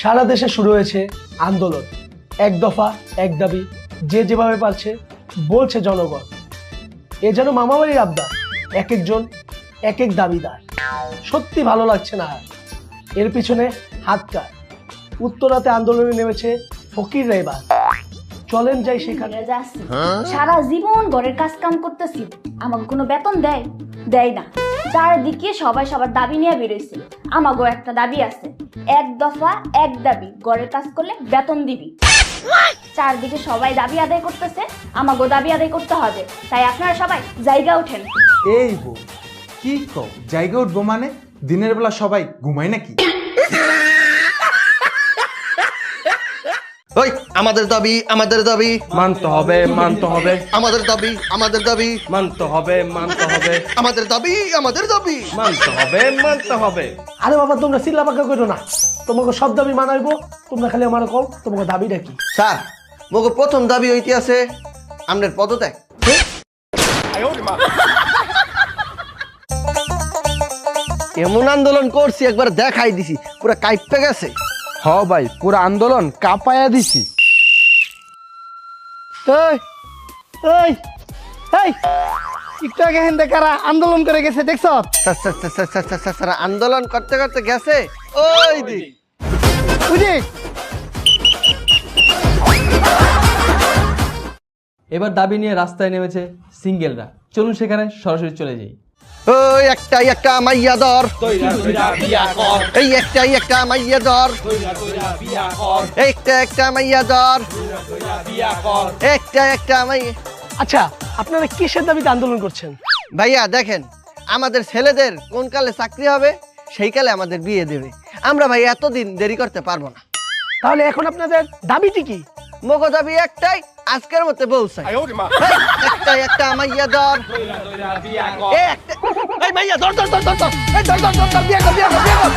সারা দেশে শুরু হয়েছে আন্দোলন, এক দফা এক দাবি, যে যেভাবে পারছে বলছে জনগণ। এ যেন মামাবাড়ির আবদার, এক একজন এক এক দাবিদার। সত্যি ভালো লাগছে না আর। এর পিছনে হাত কার? উত্তরাতে আন্দোলনে নেমেছে ফকিররা। এবার চলেন যাই সেখানে। সারা জীবন ঘরের কাজ কাম করতেছি, আমাকে কোনো বেতন দেয় না। চারদিকে সবাই সবার দাবি নিয়ে বেরোইছে। আমাগো একটা দাবি আছে, এক দফা এক দাবি, ঘরের কাজ করলে বেতন দিবি। চারদিকে সবাই দাবি আদায় করতেছে, আমাগো দাবি আদায় করতে হবে। তাই আপনারা সবাই জায়গা ওঠেন। এই বউ কি কও, জায়গা উঠবো মানে? দিনের বেলা সবাই ঘুমায় নাকি? ওই আমাদের দাবি মানতে হবে আমাদের দাবি মানতে হবে আমাদের দাবি মানতে হবে। আরে বাবা, তোমরা চিল্লা পাকা করো না। তোমাকে সব দাবি মানাইবো, তোমরা খালি আমার কম তোমাকে দাবিটা কি? স্যার মগো প্রথম দাবি হইতে আছে আমনের পদত্যাগ। এমন আন্দোলন করছি একবার দেখাই দিছি, পুরো কাইপে গেছে। হ ভাই, পুরো আন্দোলন কাঁপায়া দিছি। এই এই এই একটু আগে হেন দেখারা আন্দোলন করে গেছে, দেখছ? স্যার আন্দোলন করতে করতে গেছে ওই দিক। বুঝি এবার দাবি নিয়ে রাস্তায় নেমেছে সিঙ্গেলরা। চলুন সেখানে সরাসরি চলে যাই। ওই একটা মাইয়া দর, এই একটা মাইয়া দর, একটা মাইয়া দর, একটা মাইয়া। আচ্ছা, আপনারা কিসের দাবিতে আন্দোলন করছেন? ভাইয়া দেখেন, আমাদের ছেলেদের কোন কালে চাকরি হবে সেই কালে আমাদের বিয়ে দেবে। আমরা ভাই এতদিন দেরি করতে পারবো না। তাহলে এখন আপনাদের দাবিটি কি? মগো দাবি একটাই, আজকের মধ্যে বউ চাই। একটা মাইয়া দর, এই মাইয়া দর দর দর দর দর, এই দর দর দর দর, বিয়ে কর বিয়ে কর বিয়ে কর।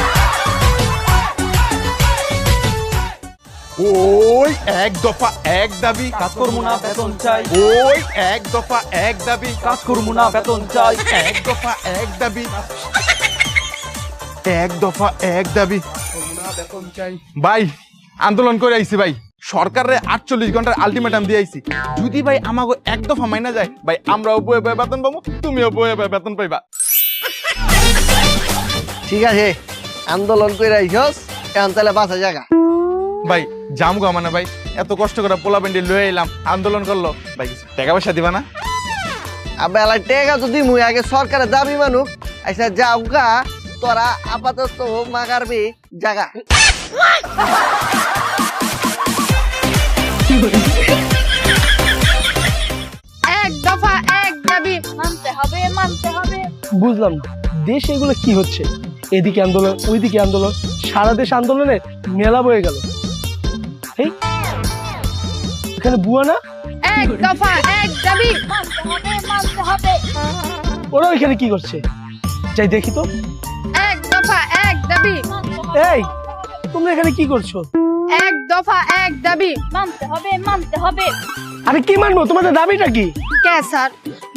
ওই এক দফা এক দাবি, কাজ করবো না বেতন চাই, ওই এক দফা এক দাবি, কাজ করবো না বেতন চাই, এক দফা এক দাবি, এক দফা এক দাবি। ভাই আন্দোলন করে আইছি ভাই, সরকারের 48 ঘন্টার আলটিমেটাম দিয়ে আইছি। যদি ভাই আমাকে এক দফা মাইনা যায়, ভাই আমরাও বয়ে বয়ে বেতন পাবো, তুমিও বয়ে বয়ে বেতন পাইবা। ঠিক আছে, আন্দোলন করে আইছস, এখন তাহলে বাসা জায়গা। ভাই জামগো মানে ভাই, এত কষ্ট করে পোলা বেন্ডি লয়ে এলাম, আন্দোলন করলো ভাই, কিছু টাকা পয়সা দিবা না? আবার টেকা যদি মুই আগে সরকারের দাবি মানুক। আচ্ছা যাও গা, তোরা আপাতত মাগারবি জায়গা। এক দফা এক দাবি, মানতে হবে। বুঝলাম না, দেশে এগুলো কি হচ্ছে? এদিকে আন্দোলন, ওইদিকে আন্দোলন, সারা দেশ আন্দোলনে মেলা বয়ে গেল। এই এখানে বুয়া না? এক দফা এক দাবি, মানতে হবে। ওরা ওইখানে কি করছে? যাই দেখি তো। এক দফা এক দাবি, এই তোমরা এখানে কি করছো? এক দফা এক দাবি, মানতে হবে। আমি কি মানবো? তোমাদের দাবিটা কি? কে স্যার,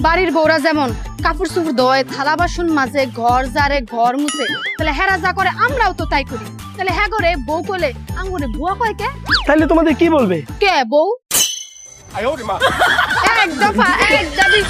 বাড়ির বউরা যেমন কাপড় চোপড় ধোয়, থালা বাসন মাজে, ঘর জারে, ঘর মুছে, তাহলে হেরা যা করে আমরাও তো তাই করি। তাহলে হ্যাঁ করে বউ কলে আঙ্গুরে বুয়া কয় কে? তাহলে তোমাদের কি বলবে? কে বউ? এক দফা এক দাবি।